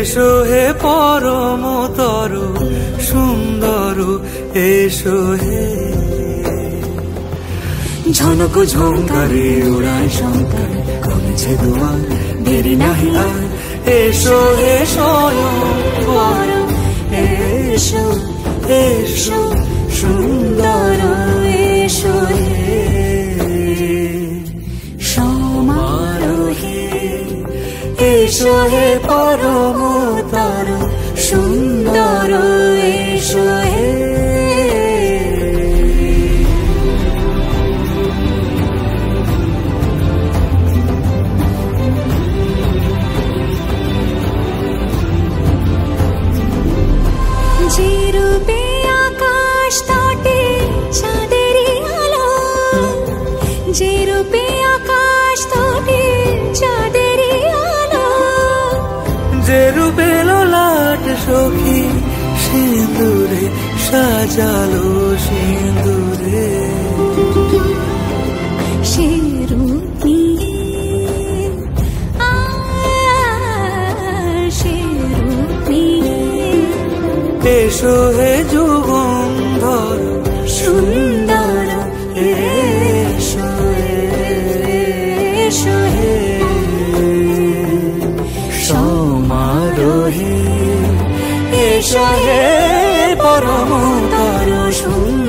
এসো হে পরমতর সুন্দর, এসো হে। ঝনক ঝঙ্কারে উড়ায় শঙ্কার, কমেছে দুয়ার, দেরি নাহি আর। এসো হে স্বয়ং পরম, এসো এসো সুন্দর, এসো হে সমারোহে। এসো হে পরমতর সুন্দর, এসো হে। যে রূপে আকাশ তটে চাঁদেরই আলো, যে রূপে আকাশ তটে চাঁদেরই আলো, যে রূপে ললাট সখী সিঁদুরে সাজালো সিঁদুরে। সে রূপ নিয়ে সে রূপ নিয়ে এসো হে যুগন্ধর সুন্দর, এসো এসো হে সমারোহে। এসো হে পরমতর সুন্দর।